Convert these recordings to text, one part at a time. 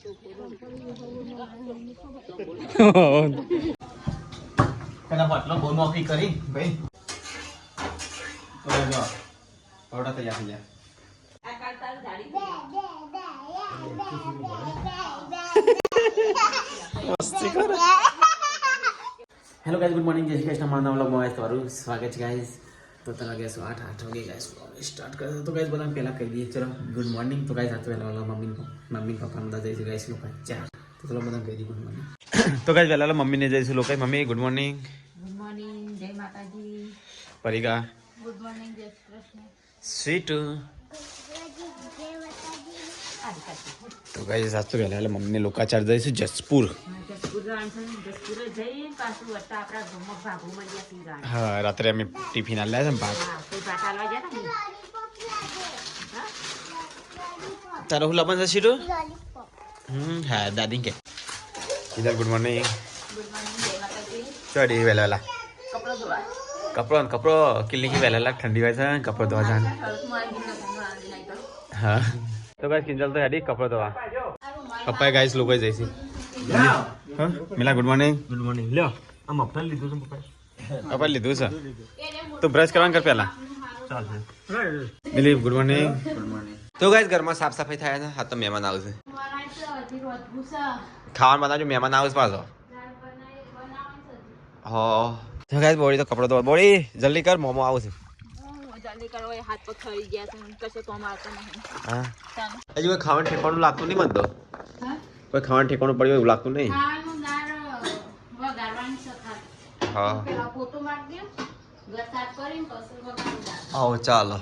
પેલા બાટલો બહુ નોકરી કરી ભાઈ તો જો ઓડા તૈયાર થઈ જાય हेलो गाइस गुड मॉर्निंग जय श्री कृष्ण मानव व्लॉग में તમારું સ્વાગત છે ગાइस તો તને ગાइस 8 વાગે गाइस સ્ટાર્ટ કરે તો गाइस બધા પહેલા કહી દઈએ ચલો ગુડ મોર્નિંગ તો गाइस આતો પહેલા મમ્મી પપ્પા બધા જઈશું गाइस લોકો ચા તો ચલો બધા કહી દઈએ ગુડ મોર્નિંગ તો गाइस પહેલા મમ્મી ને જઈશું લોકો મમ્મી ગુડ મોર્નિંગ જય માતાજી પરિકા ગુડ મોર્નિંગ જય શ્રી કૃષ્ણ સ્વીટ તો गाइस આતો પહેલા મમ્મી ને લોકો ચાર જઈશું જસપુર हाँ रात्रि में टिफिन आ लाया भात तारा हुला बंद सीटो हाँ दादी के इधर गुड मॉर्निंग चढ़ी वेला वेला कपड़ो किल्ली की वेला ठंडी वाला कपड़ो धोवा जान हाँ तो गाइस किंजल तो हडी कपड़ो धोवा पप्पा गाइस लोग जैसी हाँ मिला गुड मॉर्निंग લ્યો આ મફતલ લીધું છે પપ્પા લીધું છે તો બ્રશ કરવાનું કર પહેલા ચાલશે મિલી ગુડ મોર્નિંગ તો ગાઈસ ઘરમાં સાફ સફાઈ થાય છે હા તો મહેમાન આવશે ખાવાનું બનાવજો મહેમાન આવશે પાછો હા તો ગાઈસ બોડી તો કપડો તો બોડી જલ્દી કર મોમો આવશે જલ્દી કરો હાથ પગ થઈ ગયા છે કશે તો મારતો નહીં હા હજી કોઈ ખાવાનું ઠેકાણું લાગતું નહીં મને તો હા કોઈ ખાવાનું ઠેકાણું પડ્યું એવું લાગતું નહીં हाँ आओ चालो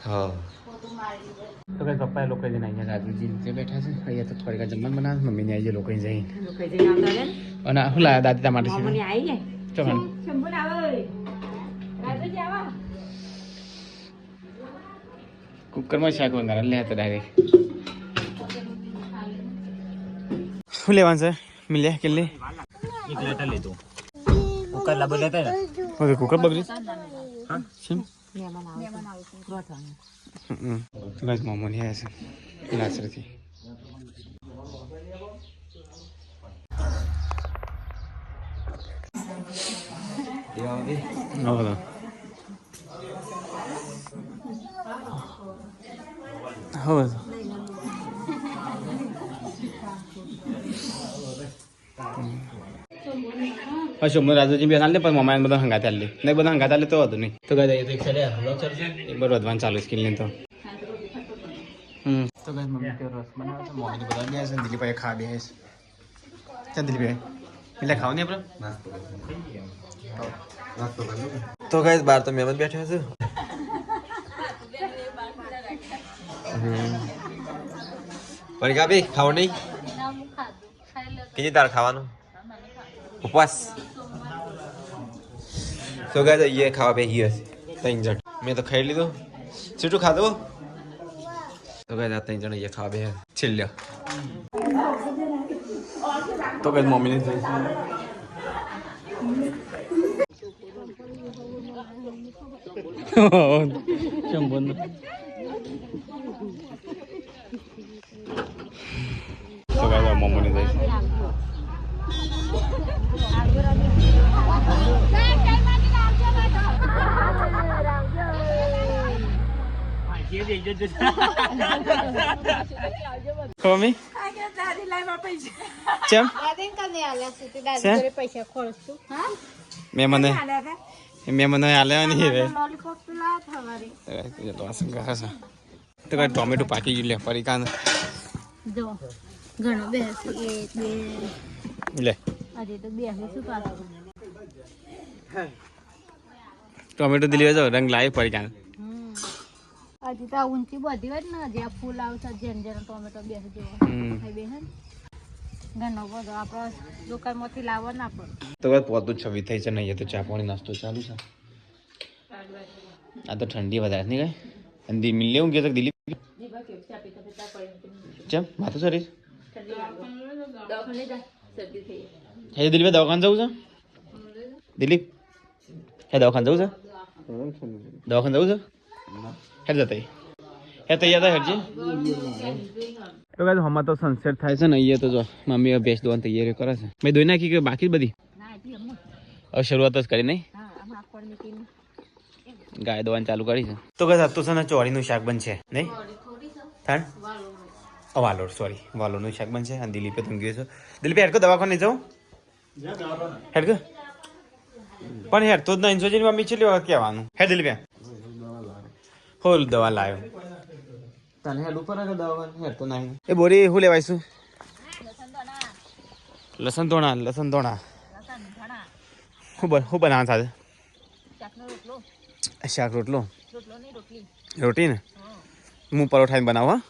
हाँ तो कहीं पप्पा लोग कहीं नहीं है राजू जी नीचे बैठा है ये तो थोड़ी का जमन बना मम्मी ने ये लोग कहीं जाए और ना हुला दादी टमाटर से मम्मी आई है चलो शंभू ना ओए राजू जावा कुकर में शाक बना ले तो डायरेक्ट ले वन से मिले किल्ली एक लेटर ले दो कुकर ला बोले थे ओके कुकर बगरी हां सिम मेहमान आवे છે રોટવાનું તો ગાઈસ મમ્મી ને આયા છે નાસરથી દેવાવી નવો હવે અશોક રાजुજી બે નાલ ને પણ મમ્મા બધા હંગાત આલે નહીં બધા હંગાત આલે તો હતું નહીં તો ગાય તો એક સાઈડે હલો ચલશે એક બાર વધવાનું ચાલુ સ્કિલ ને તો તો ગાય મમ્મી કે રસ બનાવે છે મમ્મી બધા ગયા છે દિલ્હી પાસે ખા બેસ ચાલ દિલ્હી પાસે એટલે ખાવ ને આપણે નાસ્તો તો ગાય બાર તો મહેમાન બેઠા છે પરિકા બી ખાવ નહીં કીજી તાર ખાવાનું उपवास तो गाइस ये खावा पे ही है तीन जन मैं तो खाई ली तो सिटू खा दो तो गाइस तीन जन ये खावा पे है चिल लिया तो गाइस मम्मी ने शंभर तो गाइस मम्मी ने મમ્મી ચમ મેં આલે નહીં રે તો કઈ ટોમેટો પાકી ગયું લે પરિકાન જો ઘણો બેસ લે ટોમેટો દિલ્હી જાવ રંગ લાવી પરિકાન હજી તો ઊંચી બધી હોય ને જ્યાં ફૂલ આવશે જેમ જેમ ટોમેટો બેસી જેવો બેસે ઘણો બધો આપણે દુકાનમાંથી લાવવા ના પડે તો બસ પોતું છવી થઈ છે નહીં તો ચા પાણી નાસ્તો ચાલુ છે આ તો ઠંડી વધારે નહીં કઈ અને મિલ લેવું કે દિલ્હી ચમ માથું સરી હે દિલીપ દવાખાને જવું છે દિલીપ હે દવાખાને જવું છે દવાખાને જવું છે હે જતા હે તૈયાર થાય હેડજી તો ગાઈસ હમણાં તો સનસેટ થાય છે ને અહીંયા તો જો મમ્મી ભેંસ દોવાની તૈયારી કરે છે મેં દોઈ નાખી કે બાકી જ બધી હવે શરૂઆત જ કરી નહીં ગાય દોવાની ચાલુ કરી છે તો ગાઈસ આ તો છે ને ચોળીનું શાક બનશે નહીં થાન વાલોડ સોરી વાલોડનું શાક બનશે અને દિલીપે ઊંઘ્યો છે દિલીપે હેડકો દવાખાને જાઉં હેડકો પણ હેડ તો જ નહીં સોચી મમ્મી છે લેવા કહેવાનું હે દિલીપે હોલ દવા લાવ્યો તને હેડ ઉપર કે દવા હેડ તો નહીં એ બોરી હું લેવાઈશું લસણ ધોણા હું બનાવવા સાથે શાક રોટલો રોટી ને હું પરોઠા બનાવું હા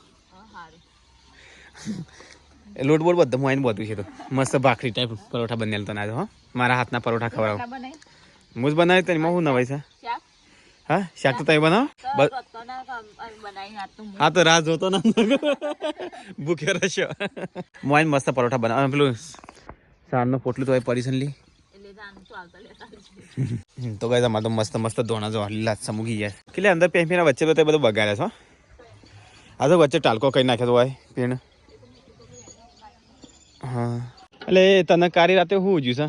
લોટ બોટ બધું હું આવીને બધું છે તો મસ્ત ભાખરી ટાઈપ પરોઠા બનેલ તો ના હો મારા હાથના પરોઠા ખવડાવ હું જ બનાવી તો એમાં શું નવાય છે હા શાક તો તમે બનાવો હા તો રાહ જોતો ના ભૂખ્યો રહેશો હું આવીને મસ્ત પરોઠા બનાવ પેલું સારનો પોટલું તો પડીશન લી તો ગાય તમારે તો મસ્ત ધોણા જો લીલા સમૂકી ગયા એટલે અંદર પેંપીના વચ્ચે તો બધું બગાડ્યા છો આ તો વચ્ચે ટાલકો કરી નાખ્યો તો હોય પીણ હા એટલે તને કારી રાતે શું ઉજ્યું છે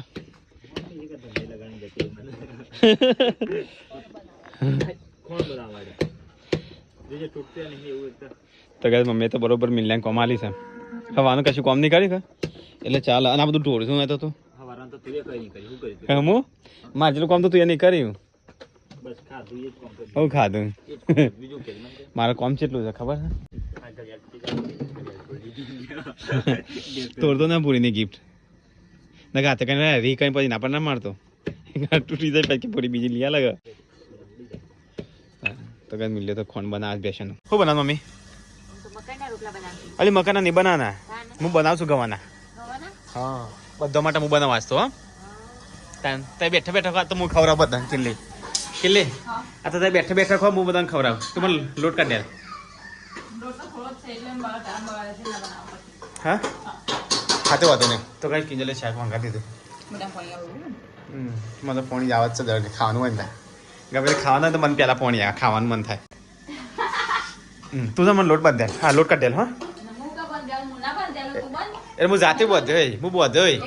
તો ગાય મમ્મી તો બરોબર મિલ્યા કોમ આલી છે હવાનું કશું કોમ નહીં કરી એટલે ચાલ અને આ બધું ઢોળ શું હતો તું હું મારું કામ તો તું એ નહીં કર્યું હું ખાધું મારું કામ કેટલું છે ખબર છે તોડતો ના પૂરીની ગિફ્ટ ના હાથે કઈ રી કઈ પછી ના પણ ના મારતો તૂટી જાય પછી પૂરી બીજી લીયા લાગે તો કઈ મિલ્યો તો ખોન બનાવ બેસવાનું શું બનાવ મમ્મી અલી મકાના નહીં બનાવના હું બનાવું છું ગવાના હા બધા માટે હું બનાવ વાંચતો હા તે બેઠા ખા તો હું ખવડાવ બધા કિલ્લી આ તો તે બેઠા ખા હું બધાને ખવડાવ તું મને લોટ કાઢ દે હા ખાતે વાતો નહીં તો કઈ કિંજલે શાક મંગા દીધું મને પોણી આવત છે દર ખાવાનું મન થાય ગમે ખાવાના તો મને પહેલાં પોણી આવે ખાવાનું મન થાય તું તો મને લોટ બાંધ દે હા લોટ કાઢ દે હા એટલે હું જાતે બધે હું બધે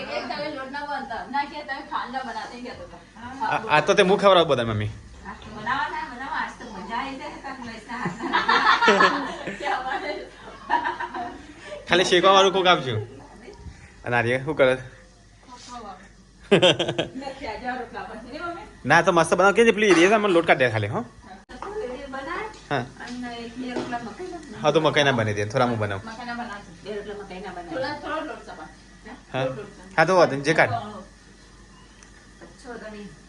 આ તો તે હું ખવડાવ બધા મમ્મી ખાલી શેકવા વાળું કોક આપજો અને આર્ય શું કરે ના તો મસ્ત બનાવ કે પેલી એ મને લોટ કાઢે ખાલી હા હા તો મકાઈ ના બની દે થોડા હું બનાવું હા તો જે કાઢ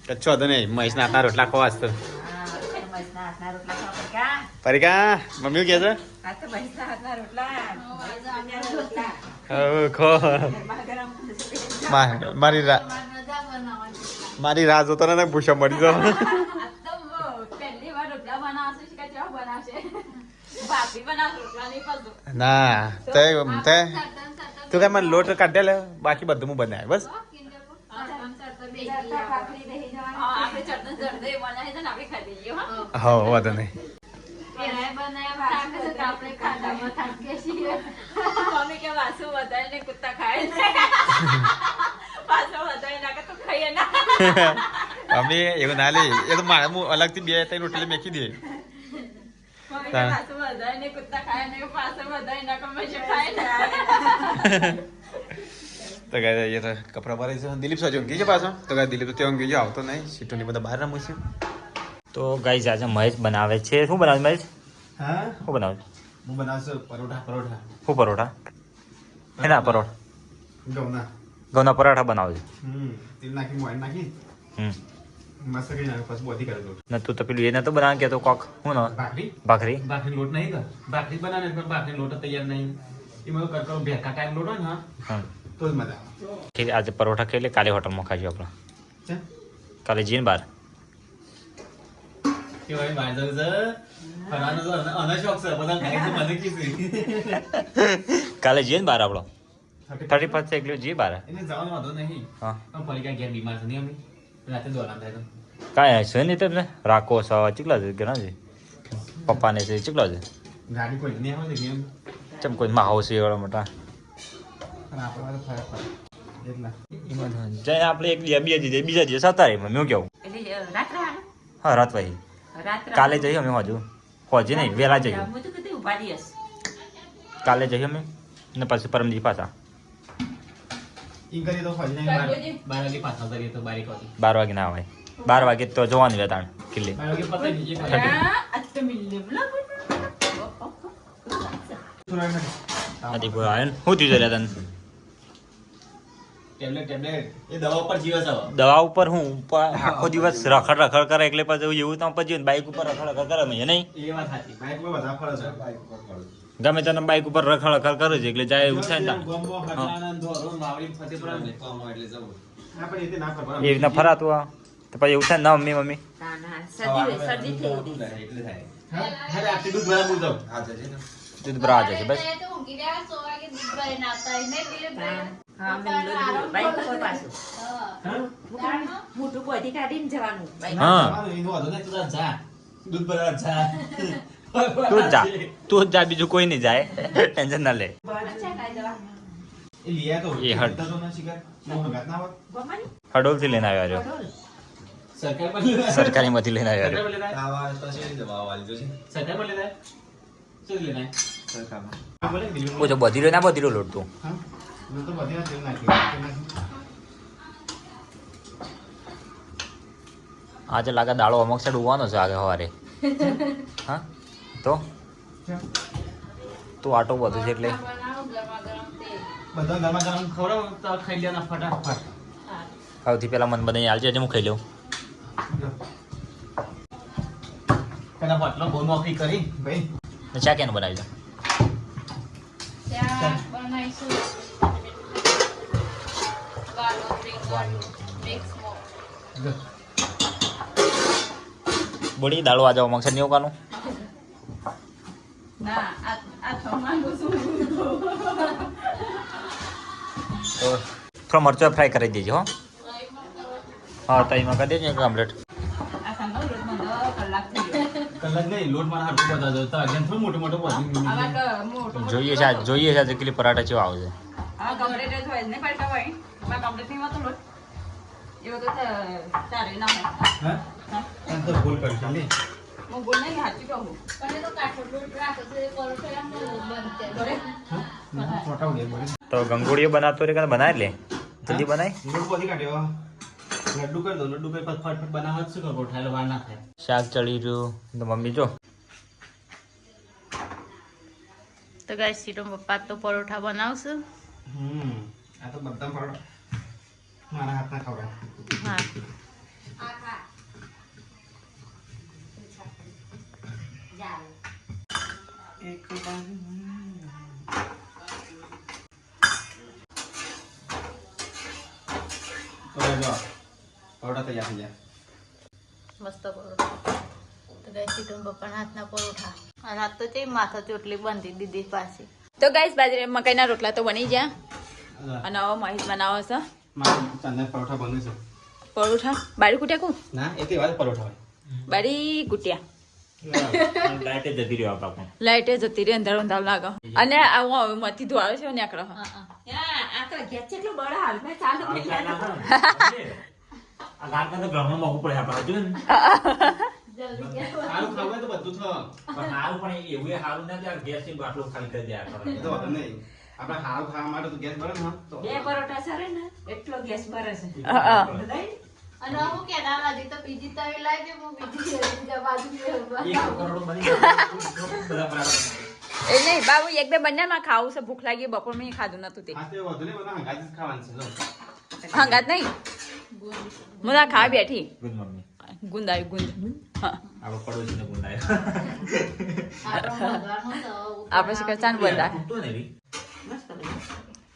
કચ્છો હતો નહીં મહેશના હાથના રોટલા ખવા તો પરિકા મમ્મી કે છે ખો મારી રાહ જોતો ને પૂછા મળી જાવ ના તે તું કઈ મને લોટ કાઢે લે બાકી બધું હું બનાવે બસ હા વાંધો નહીં મમ્મી એવું ના લે એ તો મારે હું અલગથી 2-3 રોટલી મેકી દે તો ગાય એ તો કપડા ભરાય છે દિલીપ સાજો ઊંઘી છે પાછો તો ગાય દિલીપ તો ત્યાં ઊંઘી આવતો નહીં સીટોની બધા બહાર રમું છે તો ગાઈઝ આજે મહેશ બનાવે છે શું બનાવે મહેશ હા શું બનાવે હું બનાવશું પરોઠા શું પરોઠા એના પરોઠા ઘઉંના પરાઠા બનાવે છે તેલ નાખી મોઈન નાખી મસ્ત કરી નાખે પછી બોધી કરે લોટ ને તું તો પેલું એ નતો બનાવે કે તો કોક હું ને ભાખરી લોટ નહીં કર ભાખરી બનાવે પણ ભાખરી લોટ તૈયાર નહીં એમાં કરકો ભેકા ટાઈમ લોટ હોય ને હા તો જ મજા આવે આજે પરોઠા ખાઈ લે કાલે હોટલમાં ખાજો આપણે કાલે જઈને બહાર કેવાય બહાર જવું છે ફરવાનો તો અના શોખ છે બધા ખાઈ તો મને કીધું કાલે જઈએ ને બહાર આપણો 35 એકલો જઈએ બહાર એને જવાનો વાંધો નહીં હા પણ પરીક્ષા ઘેર બીમાર છે નહીં અમે રાતે દોરામ થાય તો કાંઈ છે નહીં તમને રાખો છો ચીકલા છે ઘણા છે પપ્પાને છે ચીકલા છે ગાડી કોઈ નહીં આવે છે ગેમ ચમ કોઈ હાઉસ એવાળા મોટા અને આપણે ફરક પડે એટલા જઈ આપણે એક બે બીજા દિવસ હતા એમાં મેં કેવું હા રાત વાહી કાલે જઈએ અમે હજુ હોજી નહીં વહેલા જઈએ કાલે જઈએ અમે ને પછી પરમદી પાછા ઈ કરી તો ફરી નહીં 12 વાગે પાછા કરીએ તો 12 વાગે 12 વાગે ના આવે 12 વાગે તો જવાનું વેતાણ કિલ્લે 12 વાગે પતા નહીં આથી કોઈ આવે ને શું થયું છે તને ટેબ્લેટ એ દવા પર જીવે છે દવા ઉપર હું આખો દિવસ રખડ કરે એટલે પછી એવું તો પછી બાઈક ઉપર રખડ કરે નહીં એ વાત સાચી બાઈક પર બધા ફરજ છે બાઈક ઉપર ફરજ ગમે તને બાઈક ઉપર રખડ કરે છે એટલે જાય એવું થાય ને ગમો હટલાના ધોરો વાવડી ફતે પડે ને તો એટલે જવું ના પણ એ ના ફરવા એ રીતના ફરાતું આ તો પછી એવું થાય ને ના મમ્મી શરદી થઈ ગઈ એટલે થાય હા અરે આટલી દૂધ ભરા મૂકો હા જજે ને દૂધ ભરા જાય છે બસ તો ઊંઘી રહ્યા 100 વાગે દૂધ ભરીને આવતા એને એટલે હા બાઈક ઉપર પાછું હા મોટું બોધી કાઢીને જવાનું બાઈક હા એનો વાંધો નહીં તું જા દૂધ ભરા જા તું જ જા બીજું કોઈ નહીં જાય ટેન્શન ના લે એ લીયા તો એ હટ. તો ના શિકાર નો હગાત ના હોત ગમાની હડોલ થી લઈને આવ્યો સરકાર પર સરકારી માંથી લઈને આવ્યો સરકાર પર લેતા આવા તો છે દવા વાલી જો છે સરકાર પર લેતા શું લેના સરકારમાં બોલે દિલ્હી પૂછો બધી ના બધી લોટ તું હા હું તો બધી ના તેલ નાખી આજે લાગે દાડો અમુક સાઈડ ઉવાનો છે આગળ સવારે હા તો તું આટો બધું છે એટલે બનાવો ગરમા ગરમ તેલ બધા ગરમા ગરમ ખવડાવો તો ખાઈ લેવાના ફટાફટ સૌથી પહેલા મન બનાવી આલજે હું ખાઈ લઉં તેના પટલો બહુ નોકરી કરી ભાઈ ને ચા કેનું બનાવી દઉં ત્યાં બનાવીશું વાલો મિક્સ મોર બોડી દાડો આજે અમુક સાઈડ નહીં ઉગાનું ના આ થવાનું શું તો થોડો મરચો ફ્રાય કરી દેજો હો હા તઈમાં કરી દેજો કમ્પ્લીટ આ સાંભળો રોજમાં 10 કલાક થઈ ગયો કલાક નહીં લોટ મારા હાથ બધા દો તો આગળ થોડું મોટું મોટું બધું આવા મોટું જોઈએ છે આજે કેટલી પરાઠા ચેવા આવશે આ કમ્પ્લીટ જ હોય ને પડતા હોય બા કમ્પ્લીટ નહીં હોતો લોટ એવો તો ચારે ના હોય હા તને તો ભૂલ કરી છે લે હું બોલ નહીં સાચું કહું પણ એ તો કાઠો લોટ રાખે છે પરોઠો એમ બંધ બરે હા ફોટા ઉડે બોલે તો ગંગોળીઓ બનાવતો રે કે બનાવી લે જલ્દી બનાવી લોટ બધી કાઢ્યો લડ્ડુ કરી દો લડ્ડુ કરી ફટફટ બનાવવા શું કરો ઠાયલો વાર ના થાય શાક ચડી રહ્યું તો મમ્મી જો તો ગાઈસ સીટો પપ્પા તો પરોઠા બનાવશું આ તો બધા પરોઠા મારા હાથના ખવડાવ હા એક બાજુ તો જો પરોઠા તૈયાર થઈ ગયા મસ્ત પરોઠા તો ગાઈસ સીટો પપ્પાના હાથના પરોઠા અને હાથ તો તે માથા ચોટલી બાંધી દીધી પાછી તો ગાઈસ બાજરી મકાઈના રોટલા તો બની ગયા અને હવે મહેશ બનાવો છે મારા ચાંદા પરોઠા બને છે પરોઠા બારી કુટ્યા કું ના એ તે વાત પરોઠા હોય બારી કુટ્યા લાઈટ જતી રહ્યો આપણા લાઈટ જતી રહી અંધારું અંધારું લાગે અને આવું મથી ધોવાળો છે નીકળો હા હા આ તો ગેસ કેટલો બળો હાલ મેં ચાલુ થઈ ગયા આ ગાર તો ઘરમાં મોકું પડે આપણે હજુ જલ્દી કે સારું ખાવું તો બધું થો પણ હારું પણ એવું હારું ના ત્યાં ગેસ ની બાટલો ખાલી કરી દે એ તો વાંધો નહીં આપણે સારું ખાવા માટે તો ગેસ ભરે ને તો બે પરોઠા સરે ને એટલો ગેસ ભરે છે અને હું કેના લાગી તો બીજી તવી લાવી દે હું બીજી બાજુ એ નહીં બાબુ એક બે બંનેમાં ખાવું છે ભૂખ લાગી બપોર મેં ખાધું નતું તે હા તે વાંધો નહીં બધા હંગાત જ ખાવાનું છે જો હંગાત નહીં મુલા ખા બેઠી ગુડ મમ્મી ગુંદ આવ્યું ગુંદ હા આપણો પડોશી ને ગુંડાય આપણો મગરનો તો આપણે શું ચાન બંધા તો ને રી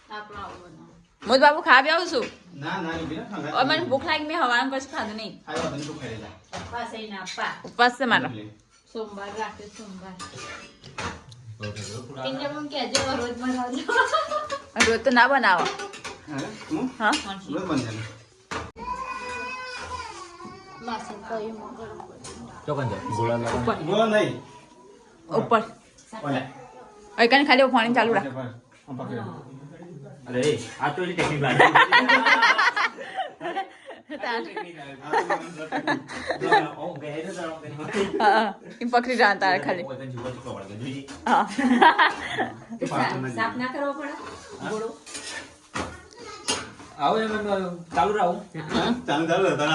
આપણો આવું બનાવો મોદ બાબુ ખા બી આવું છું ના ના બીજા હંગાત મને ભૂખ લાગી મેં હવાનું કશું ખાધું નહીં ખાઈ વાંધો નહીં તું ખાઈ લે પાસ એને આપા ઉપવાસ છે મારો સોમવાર રાખે સોમવાર કિંજે મને કહેજો રોજ બનાવજો રોજ તો ના બનાવો હા હા રોજ બન જાય માસે કઈ મગર ચોકન જા ગોળા લાગે ઉપર ગો નહીં ઉપર ઓલે કઈ ખાલી પાણી ચાલુ રાખ અરે આ તો એની ટેકનિક લાગે એમ પકડી રહ્યા તારે ખાલી હા સાફ ના કરવો પડે ગોળો આવો એમ ચાલુ રહું ચાલુ તો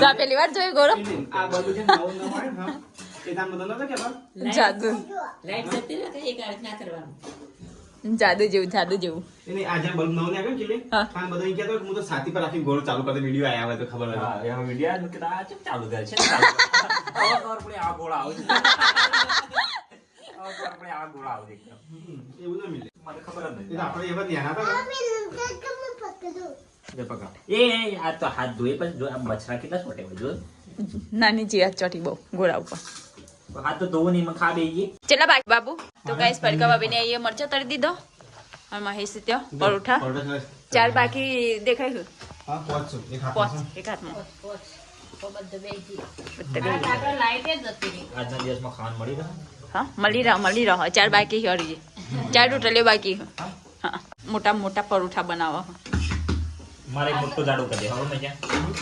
આ પેલી વાર જોયું ગોળો આ બધું છે નવું ન હોય હા એ નામ બધું નતો કે જાદુ લાઈટ જતી રહે એક આરત ના કરવાનું જાદુ જેવું એને આજે બલ્બ નવો ને આવ્યો કે હા. ખાન બધું ઈ કહેતો કે હું તો સાથી પર રાખીને ગોળ ચાલુ કરી વિડિયો આયા હોય તો ખબર હોય હા એમાં વિડિયા કે આ ચમ ચાલુ કરે છે ખબર પડે આ ગોળા આવે છે ખબર પડે આ ગોળા આવે છે એવું ન મિલે મને ખબર જ એ નથી તો આપણે એવા ધ્યાન આપે લે પકડ એ આ તો હાથ ધોઈ પછી જો આ મચ્છરા કેટલા છોટે હોય જો નાની જીરાત ચોટી બહુ ગોળા ઉપર હાથ તો ધોવું નહીં ખા બેઈએ ચલા બાકી બાબુ તો ગાઈસ પડકા ભાભીને અહીંયા મરચો તળી દીધો અને મહેશ ત્યાં પરોઠા ચાર બાકી દેખાય હા પહોંચો એક હાથ પોચ એક હાથમાં તો બધું બેસી બધા બેસી. આપણે લાઈટ જ જતી રહી આજના દિવસમાં ખાવાનું મળી રહે હા મળી રહો ચાર બાકી હરી ચાર રોટલીઓ બાકી હા મોટા પરોઠા બનાવવા મારે એક મોટો જાડો કરી દે હવે મેં ક્યાં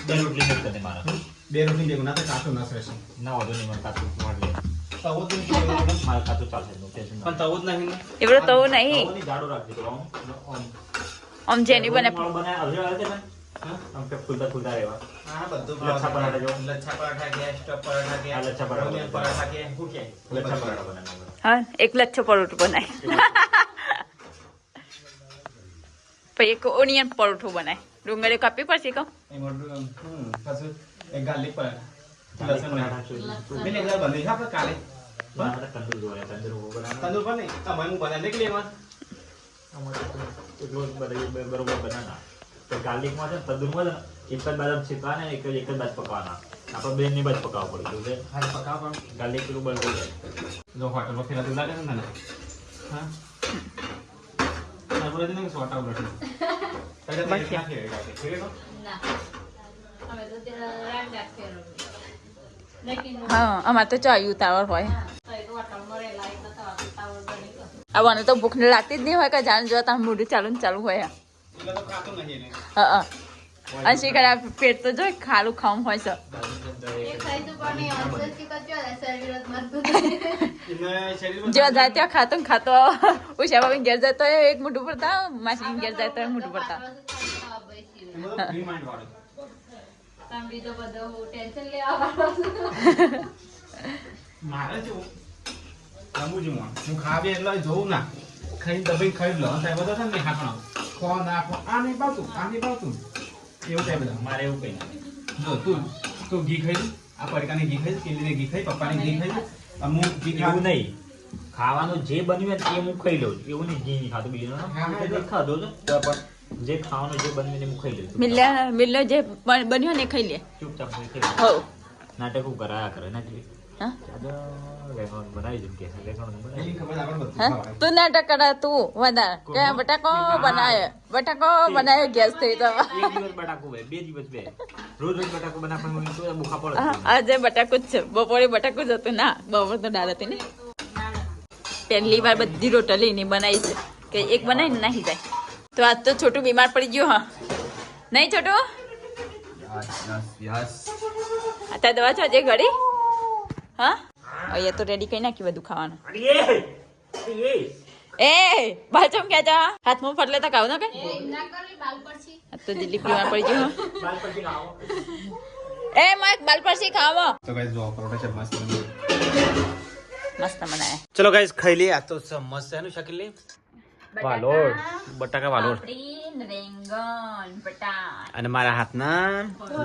બે રોટલી મિક્સ કરી દે મારા બે રોટલી ભેગું ના થાય કાચું ના રહેશે ના વાંધો નહીં મને કાચું વાળી લે તવો તો નહીં મારે કાચું ચાલશે નો ટેન્શન પણ તવો જ નહીં ને એવડો તો નહીં જાડો રાખજો તો આમ જેની બને બનાય હવે આવે છે ને આમ કે ફૂલતા રહેવા હા બધું લચ્છા પરાઠા જો લચ્છા પરાઠા કે સ્ટફ પરાઠા કે આ લચ્છા પરાઠા રોમિયન પરાઠા કે શું કે લચ્છા પરાઠા બનાવવા હા એક લચ્છો પરોઠું બનાય પછી એક ઓનિયન પરોઠું બનાય ડુંગળી કાપી પડશે કહો એમાં પાછું એક ગાર્લિક પરાઠા લસણ મેં એક વાર બની આપણે કાલે આપણે તંદૂર જોયા તંદૂર બનાવવા તંદૂર પણ નહીં તમારે હું બનાવી નીકળી એમાં બરોબર બનાના તો ગાર્લિકમાં છે તંદૂરમાં છે એક જ બાજુ શીખવાના એક જ બાજુ પકવાના આપણે બેન ની બાજુ પકાવવા પડે એટલે હાલ પકાવ પણ ગાર્લિક પેલું બળવું જાય જો હોટલમાં ફેરાતું લાગે છે ને હા બોલે છે ને સોટા ઉલટ ના અમે તો રાત રાખે લેકિન હા અમારે તો ચાય ઉતાવળ હોય તો એક હોટલ મળે લાઈટ નતા આપી તાવર બની ગયો આવવાને તો ભૂખ લાગતી જ નહીં હોય કે જાણ જોવા તાર મોઢું ચાલુ હોય એટલે તો ખાતું નહીં એને હા અને શીખર આ પેટ તો જો ખાલું ખાવું હોય છે એ ખાઈ તો પણ એ અસરથી કચ્યો શરીર જ મજબૂત એને શરીરમાં જો જાય ત્યાં ખાતો ને ખાતો ઉષા બાબી ઘેર જાય તો એક મોઢું પડતા માસી ઘેર જાય તો મોઢું પડતા એમાં તો ફ્રી માઇન્ડ વાળો કામ બીજો બધો હું ટેન્શન લેવા વાળો મારે જો રમું છું હું ખાવે એટલે જોઉં ના ખાઈને દબાઈ ખાઈ લો સાહેબ બધા છે ને હાકણો ખો નાખો આ નહીં પાવતું એવું થાય બધા મારે એવું કઈ જો તું ઘી ખાઈ આ પડકાને ઘી ખાઈ કેલી ઘી ખાઈ પપ્પાને ઘી ખાઈ અમુક ઘી એવું નહીં ખાવાનું જે બન્યું હોય ને એ હું ખાઈ લઉં છું. એવું નહીં ઘી નહીં ખાતું બીજું ખાધો તો પણ જે ખાવાનું જે બન્યું ને હું ખાઈ લઉં છું. મિલ્યો જે બન્યો ને ખાઈ લે ચૂપચાપ હું ખાઈ લઉં. હો નાટક હું કરાયા કરે ના જોઈએ હા લેખવાનું બનાવી દઉં કે લેખવાનું બનાવી એની ખબર આપણે બધું હા ખવાય. તું નાટક કરા તું વધારે કે બટાકો બનાવ્યો ગેસ થઈ તો એક દિવસ બટાકું બે દિવસ બે રોજ બટાકું બનાવવાનું હોય તો ભૂખા પડે આજે બટાકું જ છે બપોરે બટાકું જ હતું ના બપોર તો દાળ હતી ને પહેલી વાર બધી રોટલી ની બનાવી છે કે એક બનાવીને નાહી જાય તો આજ તો છોટું બીમાર પડી ગયું હા નહીં છોટું અત્યારે દવા છો જે ઘડી હા અહીંયા તો રેડી કરી નાખ્યું બધું ખાવાનું એ બાજમ ક્યાં જા હાથમાં ફટલે તો ખાવ કે ના કરી બાલ પરથી આ તો દિલ્હી બીમાર પડી ગયું એ માઈક બાલ પરસી ખાવો તો ગાઈસ જો પરોઠા છે મસ્ત બની. મસ્ત બનાયા ચલો ગાઈસ ખાઈ લઈએ આ તો મસ્ત છે એનું શકી લે વાલોડ બટાકા વાલોડ રીંગણ બટાટ અને મારા હાથના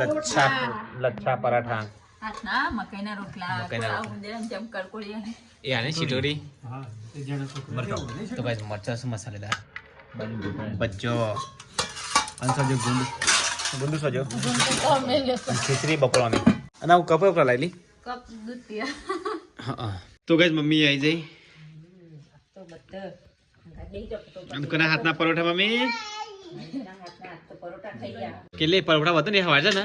લચ્છા પરાઠા હાથના મકાઈના રોટલા મકાઈના રોટલા. ઉંદેરા જેમ કરકોડી એ આને શીટોરી તો ગાઈસ મરચા છે મસાલેદાર બચ્ચો અનસજો ગુંદુ સજો ખીચડી બપોરાની અને હું કપ ઉપર લાવી કપ દૂધ પીવા હા તો ગાઈસ મમ્મી આવી જઈ તો બધા અને કોના હાથના પરોઠા મમ્મી તો પરોઠા ખાઈ ગયા કેટલી પરોઠા વધુ ને હવાર છે ને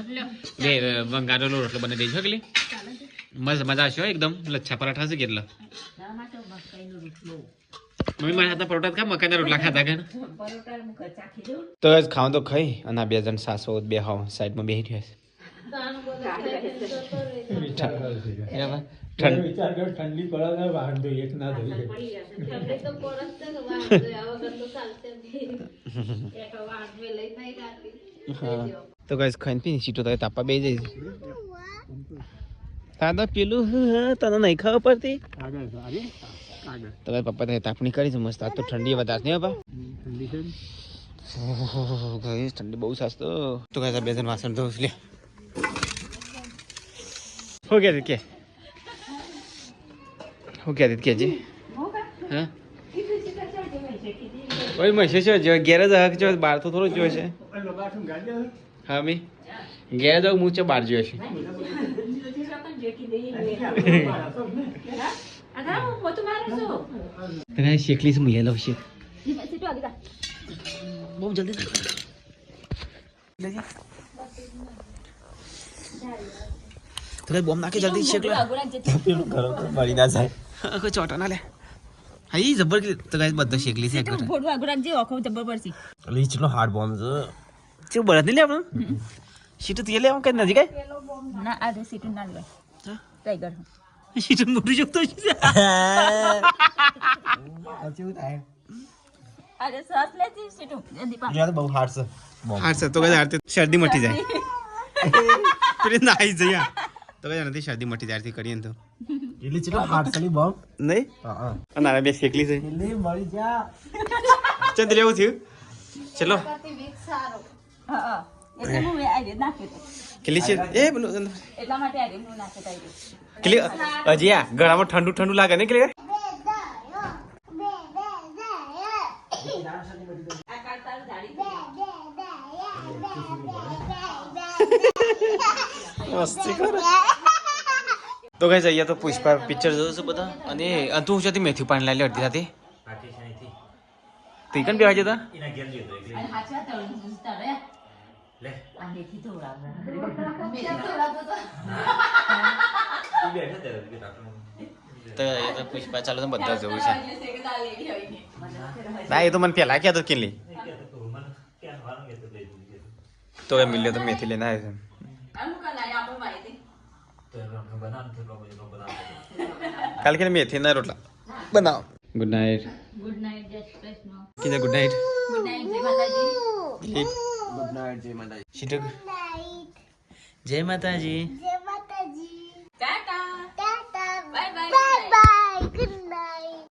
લે બંગાળનો રોટલો બને દેજો કેટલી મસ્ત મજા આવશે હો એકદમ લચ્છા પરાઠા છે કેટલા ના મમ્મી મારા હાથના પરોઠા ખા મકાઈના રોટલા ખાતા કે તો જ ખાવ તો ખાઈ અને આ બે જણ સાસો બે હાવ સાઈડમાં બેસી રહ્યા છે ઠંડી પડે વાહન ધોઈ એક ના ધોઈ તો ગાઈસ ખાઈને પીને સીટો તો તાપા બે જાય દાદા પેલું તને નહીં ખબર પડતી તો ભાઈ પપ્પા તો તાપણી કરી છે મસ્ત આ તો ઠંડી વધારે નહીં બાપા ગાઈસ ઠંડી બહુ સાસ્તો તો ગાઈસ બે જણ વાસણ ધોસ લે હો ગયા કે હું કહેતી કે જી હા ઓય મશે છે જો ગેરેજ હક જો બહાર તો થોડો જોયો છે હા મી ગેરેજ હું છે બહાર જોયો છે તને શેકલી છે મુયે લવ છે બહુ જલ્દી તો કઈ બોમ્બ નાખી જલ્દી શેક લે પેલું કરો તો મળી ના જાય કોઈ ચોટા ના લે હા જબર તો ગાઈસ બધો શેકલી છે એકર ફોટો આગળ રાખજે ઓખો જબર પડશે અલી ચલો હાર્ડ બોમ્બ છે ચે બરત નહીં લે આપણે સીટ તે લે આમ કઈ નજીક ના આ દે સીટ ના લેવાય હા ટાઈગર સીટ મોટું જોતો છે અરે સાસ લે સીટ દીપા યાર બહુ હાર્ડ છે હાર્ડ છે તો ગાઈસ હાર્ડ શરદી મટી જાય પેલી નાઈ જયા તો ગાઈસ નથી શરદી મટી જાય થી કરીએ તો એટલે ચલો હાથ સલી બોમ્બ નહીં હા અને આ બે શેકલી છે એટલે મળી જા ચંદ્ર એવું થયું ચલો હા એટલે હું આ દે નાખે તો કેટલી છે એ બોલો એટલા માટે આ દે હું નાખે તાઈ કેટલી હજી આ ગળામાં ઠંડુ ઠંડુ લાગે ને ક્લિયર મસ્તી કરે તો ગાઈસ અહીંયા તો પુષ્પા પિક્ચર જોયું છે બધા અને તું છે મેથી પાણી લાવી અડધી રાતે તું કન બેવા જતા એના ઘેર જતો એટલે અને હાચા તળું તળે લે આ દેખી તો રાવરા ઈ બેઠા તે કે ડાક્ટર તો એ તો પુષ્પા ચાલો તો બધા જોવું છે ના એ તો મને પેલા ક્યાં તો કેટલી તો એ મિલ્યો તો મેથી લઈને આવ્યો છે આનું કલાય આપો માહિતી તો એનો બનાવ થતો બધો બનાવ કાલ કે મેથી ના રોટલા બનાવો ગુડ નાઇટ ગુડ નાઇટ જય શ્રી કૃષ્ણ કીધા ગુડ નાઇટ ગુડ નાઇટ જય માતાજી ગુડ નાઇટ જય માતાજી જય માતાજી